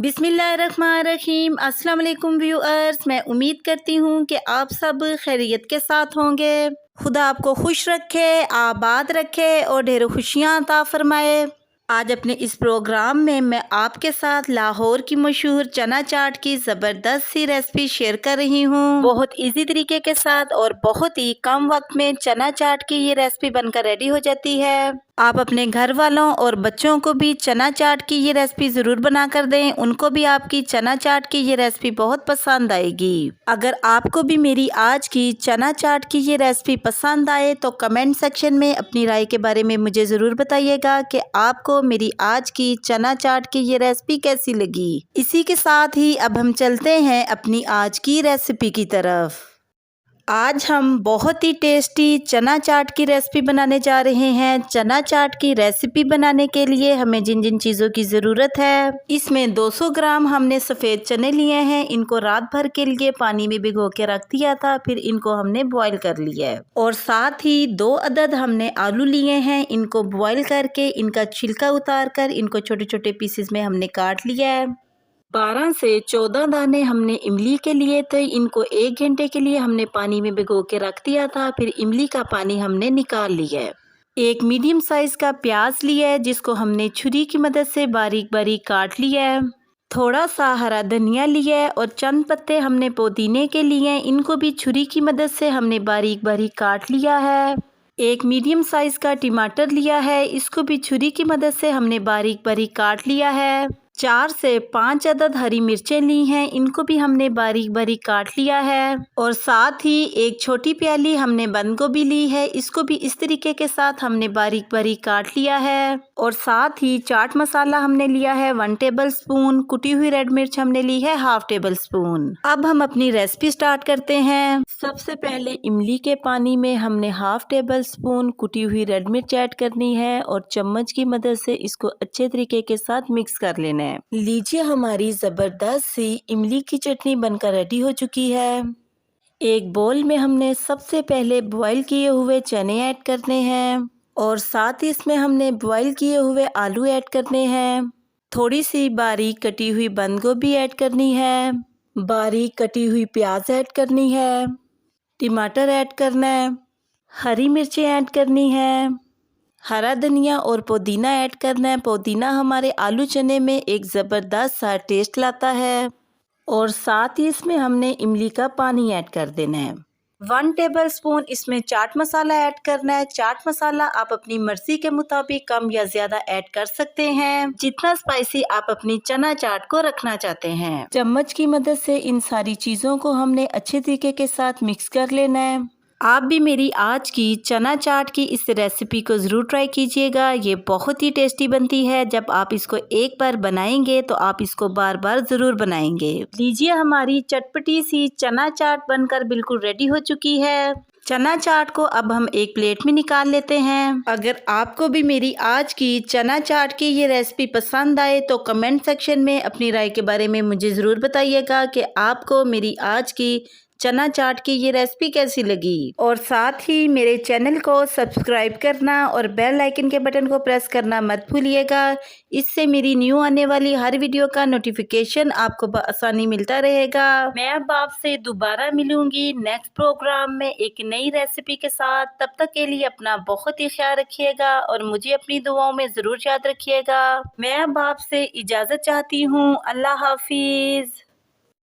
बिस्मिल्लाहिर्रहमानिर्रहीम। अस्सलाम वालेकुम व्यूअर्स, मैं उम्मीद करती हूँ कि आप सब खैरियत के साथ होंगे। खुदा आपको खुश रखे, आबाद रखे और ढेरों खुशियाँ अता फरमाए। आज अपने इस प्रोग्राम में मैं आपके साथ लाहौर की मशहूर चना चाट की ज़बरदस्त सी रेसिपी शेयर कर रही हूँ। बहुत इजी तरीके के साथ और बहुत ही कम वक्त में चना चाट की ये रेसिपी बनकर रेडी हो जाती है। आप अपने घर वालों और बच्चों को भी चना चाट की ये रेसिपी ज़रूर बना कर दें, उनको भी आपकी चना चाट की ये रेसिपी बहुत पसंद आएगी। अगर आपको भी मेरी आज की चना चाट की ये रेसिपी पसंद आए तो कमेंट सेक्शन में अपनी राय के बारे में मुझे ज़रूर बताइएगा कि आपको मेरी आज की चना चाट की ये रेसिपी कैसी लगी। इसी के साथ ही अब हम चलते हैं अपनी आज की रेसिपी की तरफ। आज हम बहुत ही टेस्टी चना चाट की रेसिपी बनाने जा रहे हैं। चना चाट की रेसिपी बनाने के लिए हमें जिन जिन चीज़ों की ज़रूरत है, इसमें 200 ग्राम हमने सफ़ेद चने लिए हैं। इनको रात भर के लिए पानी में भिगो के रख दिया था, फिर इनको हमने बॉईल कर लिया है। और साथ ही 2 अदद हमने आलू लिए हैं। इनको बॉईल करके इनका छिलका उतार कर इनको छोटे छोटे पीसेस में हमने काट लिया है। 12 से 14 दाने हमने इमली के लिए थे। इनको 1 घंटे के लिए हमने पानी में भिगो के रख दिया था, फिर इमली का पानी हमने निकाल लिया है। एक मीडियम साइज का प्याज लिया है, जिसको हमने छुरी की मदद से बारीक बारीक काट लिया है। थोड़ा सा हरा धनिया लिया है और चंद पत्ते हमने पुदीने के लिए हैं। इनको भी छुरी की मदद से हमने बारीक बारीक काट लिया है। एक मीडियम साइज का टमाटर लिया है, इसको भी छुरी की मदद से हमने बारीक बारीक काट लिया है। 4 से 5 अदद हरी मिर्चें ली हैं, इनको भी हमने बारीक बारीक काट लिया है। और साथ ही एक छोटी प्याली हमने बंद गोभी ली है, इसको भी इस तरीके के साथ हमने बारीक बारीक काट लिया है। और साथ ही चाट मसाला हमने लिया है 1 टेबल स्पून। कुटी हुई रेड मिर्च हमने ली है 1/2 टेबल स्पून। अब हम अपनी रेसिपी स्टार्ट करते हैं। सबसे पहले इमली के पानी में हमने 1/2 टेबल स्पून कुटी हुई रेड मिर्च ऐड करनी है और चम्मच की मदद से इसको अच्छे तरीके के साथ मिक्स कर लेना है। लीजिए, हमारी जबरदस्त सी इमली की चटनी बनकर रेडी हो चुकी है। एक बोल में हमने सबसे पहले बॉईल किए हुए चने ऐड करने हैं और साथ ही इसमें हमने बॉईल किए हुए आलू ऐड करने हैं। थोड़ी सी बारीक कटी हुई बंद गोभी ऐड करनी है। बारीक कटी हुई प्याज ऐड करनी है। टमाटर ऐड करना है। हरी मिर्चें ऐड करनी है। हरा धनिया और पुदीना ऐड करना है। पुदीना हमारे आलू चने में एक ज़बरदस्त सा टेस्ट लाता है। और साथ ही इसमें हमने इमली का पानी ऐड कर देना है। 1 टेबल स्पून इसमें चाट मसाला ऐड करना है। चाट मसाला आप अपनी मर्जी के मुताबिक कम या ज़्यादा ऐड कर सकते हैं, जितना स्पाइसी आप अपनी चना चाट को रखना चाहते हैं। चम्मच की मदद से इन सारी चीज़ों को हमने अच्छे तरीके के साथ मिक्स कर लेना है। आप भी मेरी आज की चना चाट की इस रेसिपी को ज़रूर ट्राई कीजिएगा। ये बहुत ही टेस्टी बनती है। जब आप इसको एक बार बनाएंगे तो आप इसको बार बार ज़रूर बनाएंगे। लीजिए, हमारी चटपटी सी चना चाट बनकर बिल्कुल रेडी हो चुकी है। चना चाट को अब हम एक प्लेट में निकाल लेते हैं। अगर आपको भी मेरी आज की चना चाट की ये रेसिपी पसंद आए तो कमेंट सेक्शन में अपनी राय के बारे में मुझे ज़रूर बताइएगा कि आपको मेरी आज की चना चाट की ये रेसिपी कैसी लगी। और साथ ही मेरे चैनल को सब्सक्राइब करना और बेल आइकन के बटन को प्रेस करना मत भूलिएगा। इससे मेरी न्यू आने वाली हर वीडियो का नोटिफिकेशन आपको बआसानी मिलता रहेगा। मैं अब आपसे दोबारा मिलूंगी नेक्स्ट प्रोग्राम में एक नई रेसिपी के साथ। तब तक के लिए अपना बहुत ही ख्याल रखिएगा और मुझे अपनी दुआओं में ज़रूर याद रखिएगा। मैं अब आपसे इजाज़त चाहती हूँ। अल्लाह हाफिज़।